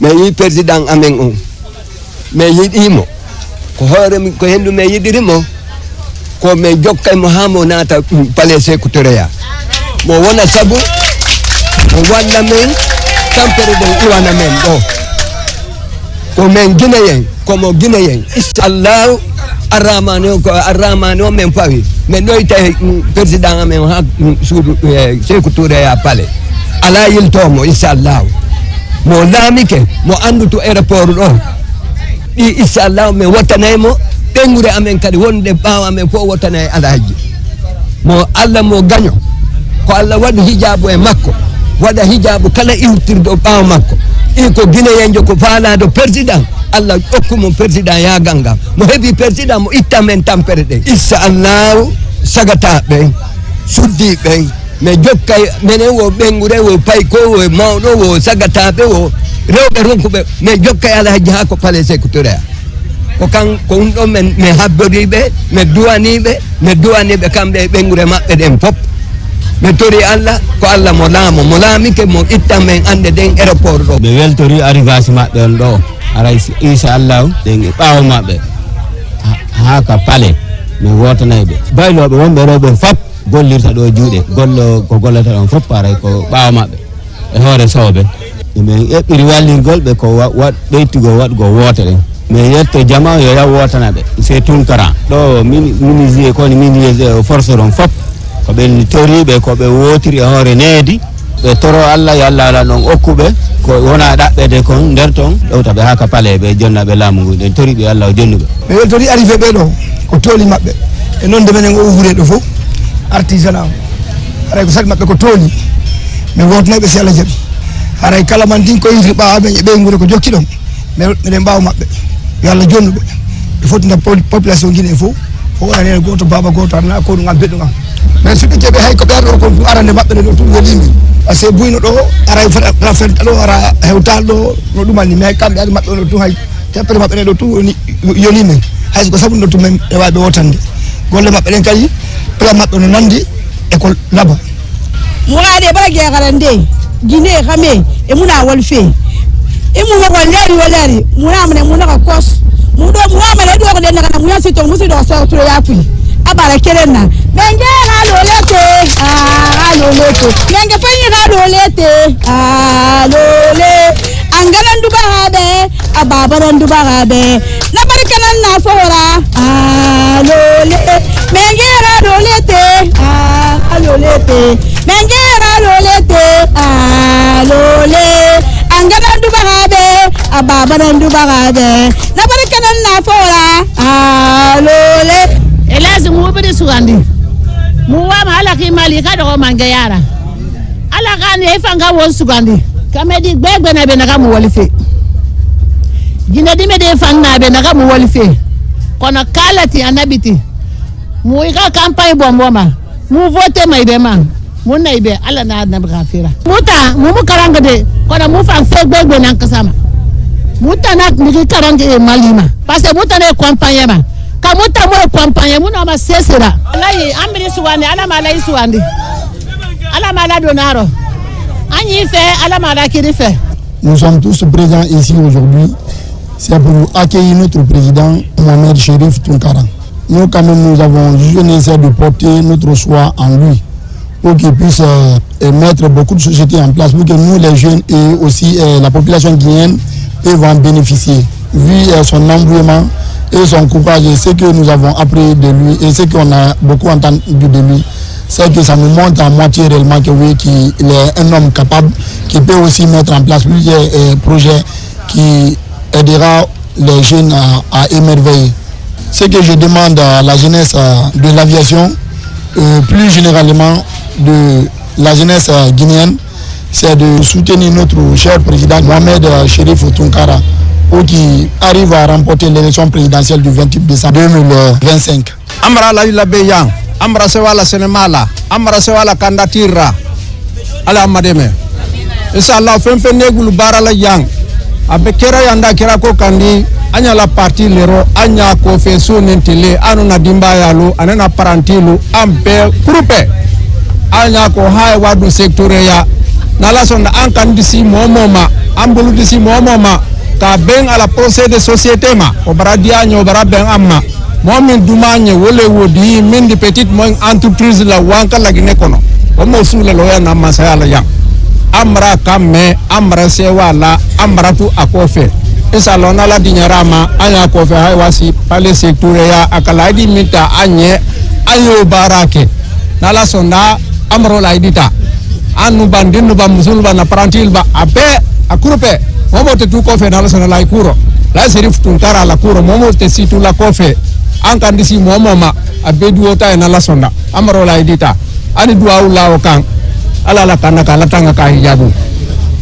J: me yi président amen on me yidimo ko hore ko hendu me yidirimo ko me jokkay mo hamo nata palais sécuritaire mo wona sabu mo wanda men tampere de iwana men do ko men guinéen ko mo guinéen inshallah arramano men pawi men doyta président amen ha suudu sécuritaire palais ala yiltomo inshallah mo lamike mo andutu aéroport do inshallah me watanaymo bengure amen kadi wonde baawa men fo watanay alaaji mo Allah mo gaño ko Allah wadi hijabu e makko wada hijabu kala iwtirdo baawa makko ko guinéen ko faalaado président Allah okkumo président ya ganga mo hebi président mo ittamen tampere de inshallah sagata be suddi be me jokkay menen wo bengure wo payko wo mawdo wo sagata be wo rewbe ronkube me jokkay alaaji ha ko palais sécuritaire ko kan ko undo men me habbodibe me duwanibe kambe bengure mabbe den pop me tori Allah ko Allah mo laamike mo ittamen ande den aéroport do be weltori arrivage mabbe do aray inshallah den baaw mabbe ha ka palais me wotanaybe baylobe wonbe robe fop gollirta do juude gollo ko gollata on fop aray ko baaw mabbe e hore sawbe men ebbiri wallingol be ko wat beytugo wadgo wotere me yetto jama yo ya wotanabe c'est Tunkara do ministre ko ni ministre force ron fop ko ben toribe ko be wotiri hore needi be toro Allah yalla la non okkube ko wona dabbe de kon der ton dawta be haka pale be jonna be lamu den toribe Allah jonnube
K: be tori arrivé be do ko toli mabbe e non de menen go ouvre do fo artisanat ara ko sag mabbe ko toli me wotnabe si Allah jabi ara kala man din ko yiri ba be ngure ko jokki don me den baaw mabbe yalla jonnuɓe il faut na population guiné fo wona nen goto baba goto arna ko ngam beddo ngam mais suɓe jeeɓe hay ko ɓerɗo ko arande mabɓe ɗo tum wolimi par ce que buyno ɗo ara rafen ɗo ara hewtal ɗo no ɗumanni mais kamɓe ari mabɓe ɗo tum hay teppere mabɓe ɗo tum yolimi hay ko sabu ɗo tum men e waɓe wotande golle mabɓe ɗen kadi plan mabɓe no nandi e ko laba
L: mourade bara gegarande guiné xame e muna wol fe imu ko leri waleri muamne munaka kos mudo muamale do ko den na muya sito musi do so to yakui abara kerenna menge ha lo lete menge fanyi ha lo lete le angalan du bahabe ababaran du bahabe na barkanan na fora le menge ha lo lete menge ha lo lete le angana ndubagabe ababa ndubagabe na barkana na fora alole elazi mubidi sugandi muwa mala kimali ka do mangayara ala kan e fanga won sugandi kamedi gbegbe na be na ka mu wolife gina dime de fanga be na ka mu wolife kono kalati anabiti mu ka campagne bomboma mu vote mai be man mun na ibe ala na gafira muta mu karanga de kono mu fa gbegbe na kasama muta na mi karanga e malima parce que muta na campagne ma ka muta mo campagne mu na ma sesera wallahi amri suwande ala mala suwande ala mala donaro anyi fe ala mala kiri fe.
M: Nous sommes tous présents ici aujourd'hui, c'est pour accueillir notre président Mohamed Chérif Tunkara. Nous quand même nous avons essayé de porter notre choix en lui pour qu'il puisse mettre beaucoup de sociétés en place pour que nous les jeunes et aussi la population guinéenne peuvent en bénéficier. Vu son engouement et son courage et ce que nous avons appris de lui et ce qu'on a beaucoup entendu de lui, c'est que ça nous montre à moitié réellement que oui, qu'il est un homme capable qui peut aussi mettre en place plusieurs projets qui aidera les jeunes à émerveiller. Ce que je demande à la jeunesse de l'aviation, plus généralement de la jeunesse guinéenne, c'est de soutenir notre cher président Mohamed Chérif Tunkara pour qu'il arrive à remporter l'élection présidentielle du 28 décembre 2025.
N: Amra la Beyang, Amra Sewala Senemala, Amra Sewala Kandatira, Ala Mademe. Inshallah, Femfe Negulu Barala Yang, Abekera Yanda Kirako Kandi, Anya la parti lero, Anya Kofesu Nentile, Anu Nadimba Yalo, Anena Parantilu, Ampe, Krupe, Anya Ko Hai Wadu Sektoreya, nala sonda an kan disi momoma ambulu disi momoma ka ben ala procès de société ma o baradia nyo bara ben amma momin dumanye wole wodi min di petite mo entreprise la wanka la gine kono o mo sula lo ya na masaya la yang amra kamme amra sewala amra tu akofe esa lona la dinyarama anya kofe hay wasi pale secteur ya akalaidi mita anye ayo barake nala sonda amro la idita anu bandin ba musul ba na parantil ba abe akurupe momo te tu kofe nala sonda la ikuro la serif tunkara la kuro momo te situ la kofe ankan disi momo ma abe duota nala sonda amro la idita ani duwa ula okan ala la kanaka la tanga ka hijabu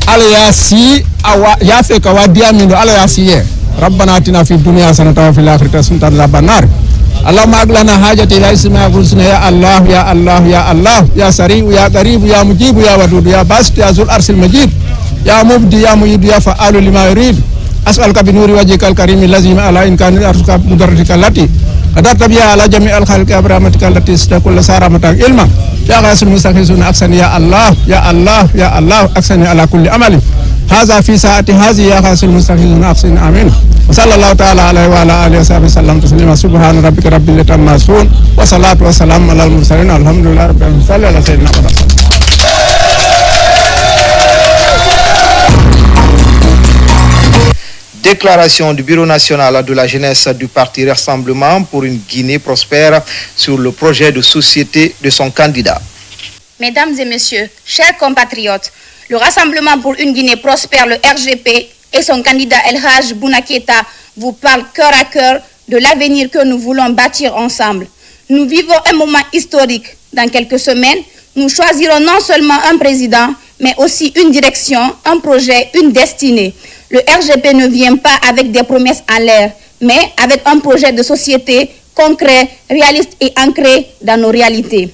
N: ala ya si awa ya fe ka wadia mindo ala ya si ye rabbana atina fid dunya hasanatan wa fil akhirati hasanatan wa qina adhaban allahumma aglana hajati la isma qulsuna ya allah ya allah ya allah ya sari'u ya qarib ya mujib ya wadud ya bast ya zul arsil majid ya mubdi ya mu'id ya fa'alu lima yurid as'aluka bi nuri wajhikal karim allazi ala in kana arsuka mudarrikal lati qadarta biya ala jami'al khalqi abramatikal lati istaqul saramatan ilma ya ghasul mustaghizun aksani ya Allah ya Allah ya Allah aksani ala kulli amali hadha fi saati hadhi ya ghasul mustaghizun aksani amin wa sallallahu ta'ala alaihi wa ala alihi wa sallam taslima subhana rabbika rabbil izzati amma yasifun wa salatu wa salam ala al mursalin alhamdulillahi rabbil alamin sallallahu ala sayyidina Muhammad.
A: Déclaration du Bureau national de la jeunesse du parti Rassemblement pour une Guinée prospère sur le projet de société de son candidat.
O: Mesdames et messieurs, chers compatriotes, le Rassemblement pour une Guinée prospère, le RGP, et son candidat El Hadj Bouna Keïta vous parlent cœur à cœur de l'avenir que nous voulons bâtir ensemble. Nous vivons un moment historique. Dans quelques semaines, nous choisirons non seulement un président, mais aussi une direction, un projet, une destinée. Le RGP ne vient pas avec des promesses en l'air, mais avec un projet de société concret, réaliste et ancré dans nos réalités.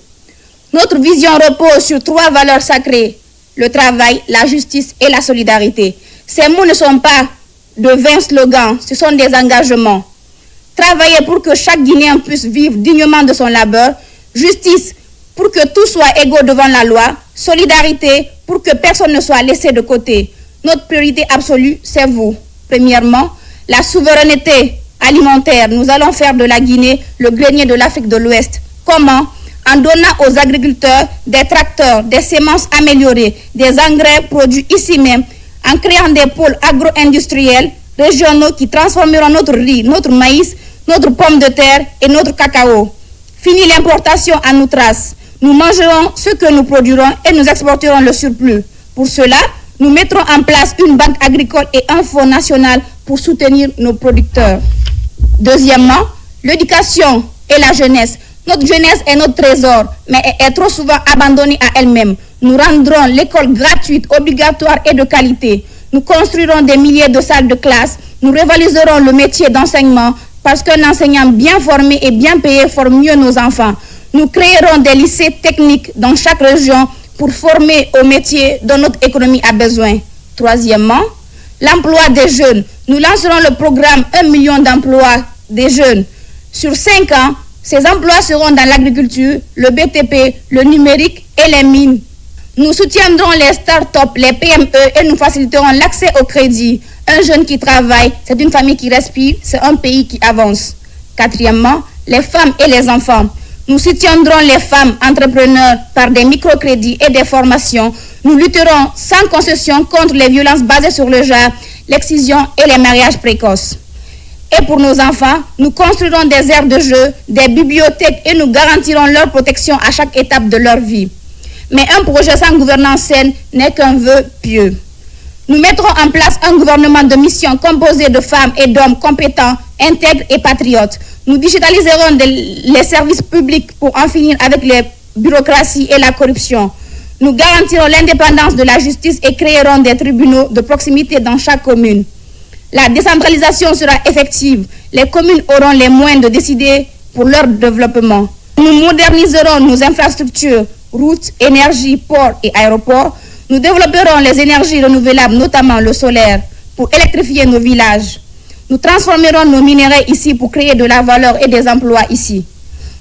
O: Notre vision repose sur 3 valeurs sacrées: le travail, la justice et la solidarité. Ces mots ne sont pas de vains slogans, ce sont des engagements. Travailler pour que chaque Guinéen puisse vivre dignement de son labeur, justice pour que tous soient égaux devant la loi, solidarité pour que personne ne soit laissé de côté. Notre priorité absolue, c'est vous. Premièrement, la souveraineté alimentaire. Nous allons faire de la Guinée le grenier de l'Afrique de l'Ouest. Comment? En donnant aux agriculteurs des tracteurs, des semences améliorées, des engrais produits ici même, en créant des pôles agro-industriels régionaux qui transformeront notre riz, notre maïs, notre pomme de terre et notre cacao. Fini l'importation en outrance. Nous mangerons ce que nous produirons et nous exporterons le surplus. Pour cela, nous mettrons en place une banque agricole et un fonds national pour soutenir nos producteurs. Deuxièmement, l'éducation et la jeunesse. Notre jeunesse est notre trésor, mais est trop souvent abandonnée à elle-même. Nous rendrons l'école gratuite, obligatoire et de qualité. Nous construirons des milliers de salles de classe. Nous révaliserons le métier d'enseignement parce qu'un enseignant bien formé et bien payé forme mieux nos enfants. Nous créerons des lycées techniques dans chaque région pour former au métier dont notre économie a besoin. Troisièmement, l'emploi des jeunes. Nous lancerons le programme 1 million d'emplois des jeunes. Sur 5 ans, ces emplois seront dans l'agriculture, le BTP, le numérique et les mines. Nous soutiendrons les start-up, les PME et nous faciliterons l'accès au crédit. Un jeune qui travaille, c'est une famille qui respire, c'est un pays qui avance. Quatrièmement, les femmes et les enfants. Nous soutiendrons les femmes entrepreneurs par des microcrédits et des formations. Nous lutterons sans concession contre les violences basées sur le genre, l'excision et les mariages précoces. Et pour nos enfants, nous construirons des aires de jeu, des bibliothèques et nous garantirons leur protection à chaque étape de leur vie. Mais un projet sans gouvernance saine n'est qu'un vœu pieux. Nous mettrons en place un gouvernement de mission composé de femmes et d'hommes compétents, intègres et patriotes. Nous digitaliserons les services publics pour en finir avec les bureaucraties et la corruption. Nous garantirons l'indépendance de la justice et créerons des tribunaux de proximité dans chaque commune. La décentralisation sera effective. Les communes auront les moyens de décider pour leur développement. Nous moderniserons nos infrastructures, routes, énergie, ports et aéroports. Nous développerons les énergies renouvelables, notamment le solaire, pour électrifier nos villages. Nous transformerons nos minéraux ici pour créer de la valeur et des emplois ici.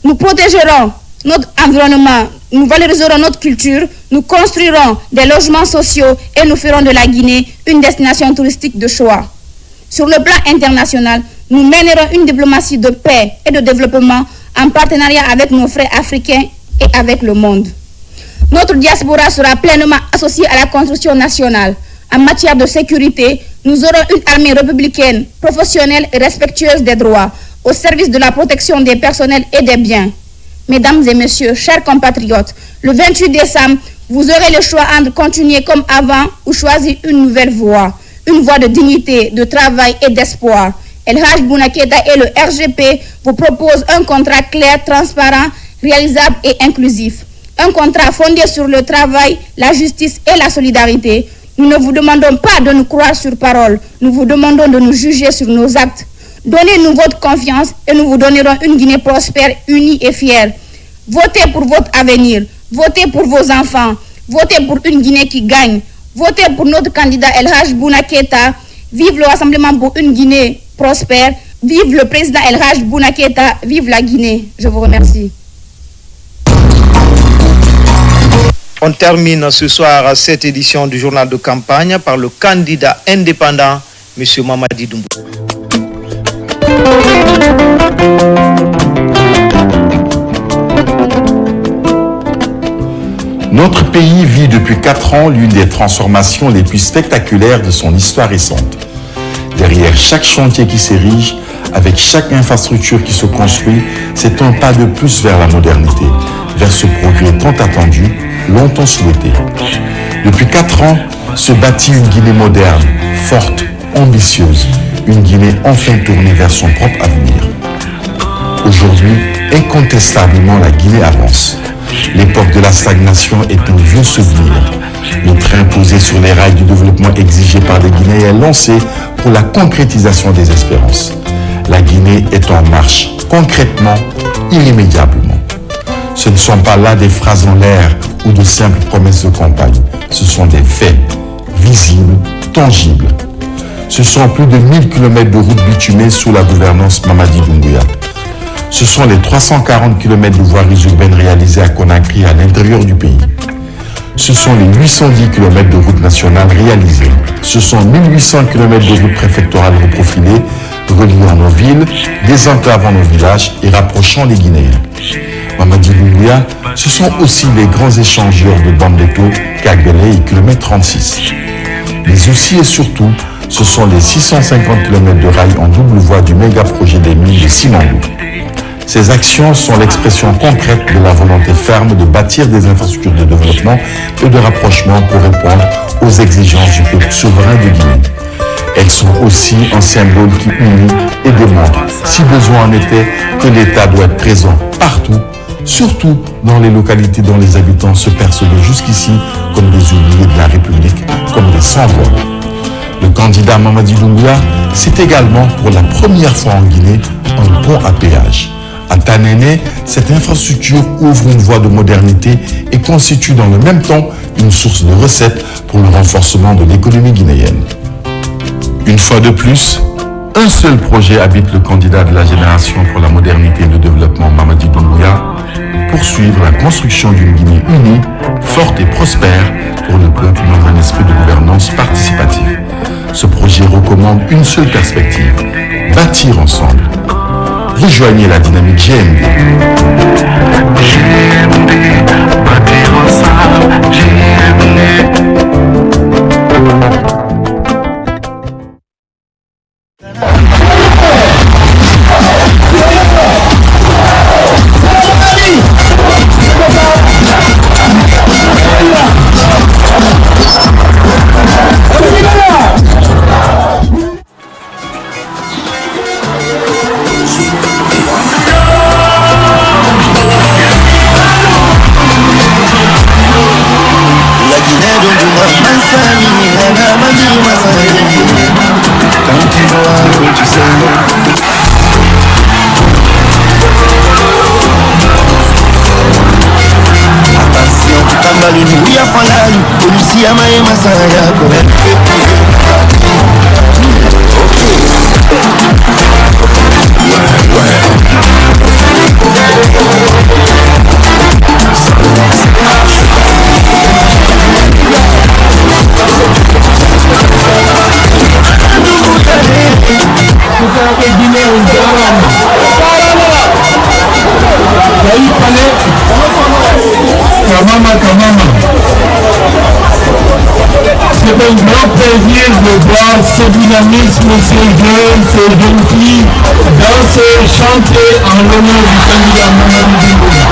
O: Nous protégerons notre environnement nous valoriserons notre culture, nous construirons des logements sociaux et nous ferons de la Guinée une destination touristique de choix. Sur le plan international, nous mènerons une diplomatie de paix et de développement en partenariat avec nos frères africains et avec le monde. Notre diaspora sera pleinement associée à la construction nationale. En matière de sécurité, nous aurons une armée républicaine, professionnelle et respectueuse des droits, au service de la protection des personnels et des biens. Mesdames et messieurs, chers compatriotes, le 28 décembre, vous aurez le choix entre continuer comme avant ou choisir une nouvelle voie. Une voie de dignité, de travail et d'espoir. El Hadj Bouna Keïta et le RGP vous proposent un contrat clair, transparent, réalisable et inclusif. Un contrat fondé sur le travail, la justice et la solidarité. Nous ne vous demandons pas de nous croire sur parole, nous vous demandons de nous juger sur nos actes. Donnez-nous votre confiance et nous vous donnerons une Guinée prospère, unie et fière. Votez pour votre avenir, votez pour vos enfants, votez pour une Guinée qui gagne, votez pour notre candidat El Hadj Bouna Keïta. Vive le Rassemblement pour une Guinée prospère, vive le président El Hadj Bouna Keïta, vive la Guinée. Je vous remercie.
A: On termine ce soir cette édition du journal de campagne par le candidat indépendant, M. Mamadi Doumbouya.
P: Notre pays vit depuis 4 ans l'une des transformations les plus spectaculaires de son histoire récente. Derrière chaque chantier qui s'érige, avec chaque infrastructure qui se construit, c'est un pas de plus vers la modernité, vers ce progrès tant attendu, longtemps souhaité. Depuis 4 ans, se bâtit une Guinée moderne, forte, ambitieuse, une Guinée enfin tournée vers son propre avenir. Aujourd'hui, incontestablement, la Guinée avance. L'époque de la stagnation est un vieux souvenir. Le train posé sur les rails du développement exigé par les Guinéens est lancé pour la concrétisation des espérances. La Guinée est en marche, concrètement, irrémédiablement. Ce ne sont pas là des phrases en l'air ou de simples promesses de campagne. Ce sont des faits, visibles, tangibles. Ce sont plus de 1000 km de routes bitumées sous la gouvernance Mamadi Doumbouya. Ce sont les 340 km de voiries urbaines réalisées à Conakry à l'intérieur du pays. Ce sont les 810 km de routes nationales réalisées. Ce sont 1800 km de routes préfectorales reprofilées, reliant nos villes, désenclavant nos villages et rapprochant les Guinéens. Mamadi Doumbouya, ce sont aussi les grands échangeurs de Bambeto, Kagbele et km 36. Mais aussi et surtout, ce sont les 650 km de rails en double voie du méga-projet des mines de Simandou. Ces actions sont l'expression concrète de la volonté ferme de bâtir des infrastructures de développement et de rapprochement pour répondre aux exigences du peuple souverain de Guinée. Elles sont aussi un symbole qui unit et démontre, si besoin en était, que l'État doit être présent partout, surtout dans les localités dont les habitants se percevaient jusqu'ici comme des oubliés de la République, comme des sans-voix. Le candidat Mamadi Doumbouya, c'est également pour la première fois en Guinée un pont à péage. À Tanéné, cette infrastructure ouvre une voie de modernité et constitue dans le même temps une source de recettes pour le renforcement de l'économie guinéenne. Une fois de plus, un seul projet habite le candidat de la génération pour la modernité et le développement Mamadi Doumbouya, poursuivre la construction d'une Guinée unie, forte et prospère pour le peuple dans un esprit de gouvernance participative. Ce projet recommande une seule perspective, bâtir ensemble. Rejoignez la dynamique GMD. Bâtir ensemble, GMD.
D: plaisir de voir ce dynamisme, ces jeunes filles danser, chanter en l'honneur du candidat Mamadou Doumbouya.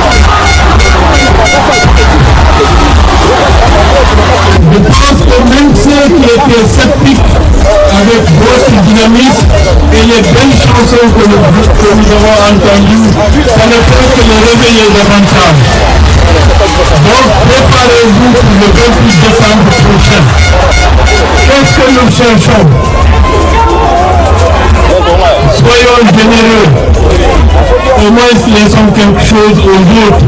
D: Je pense que même ceux qui étaient sceptiques avec votre dynamisme et les belles chansons que nous avons entendues, ça ne peut que les réveiller davantage. Donc préparez-vous pour le 28 décembre prochain. Qu'est-ce que nous cherchons? Soyons généreux. Au moins laissons quelque chose aux autres.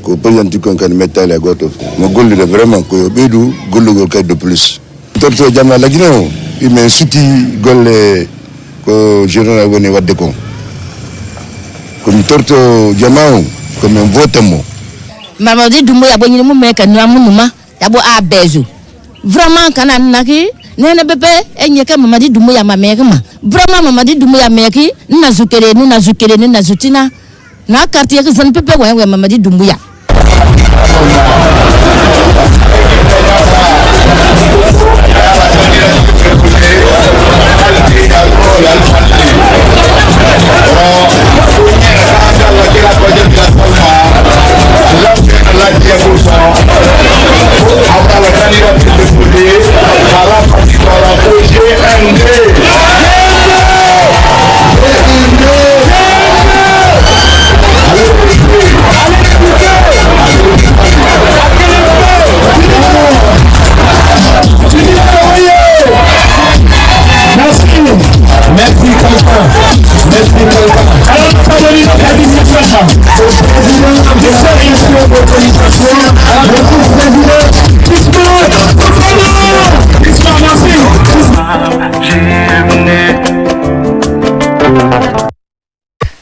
Q: Ko président tukon kan metta la goto mo golli de vraiment ko bedu gollu gol kay de plus torto jamna la gineo mais suti golle ko général woni wadde ko mi torto jamao ko men votamo
R: Mamadou Doumbouya bo nyini mu meka nwa munuma yabo a bezu vraiment kana naki nene bebe enyeke Mamadou Doumbouya mameka ma vraiment Mamadou Doumbouya meki na zukere na zutina na quartier que zan pepe wa Mamadou Doumbouya.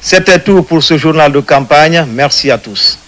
A: C'était tout pour ce journal de campagne. Merci à tous.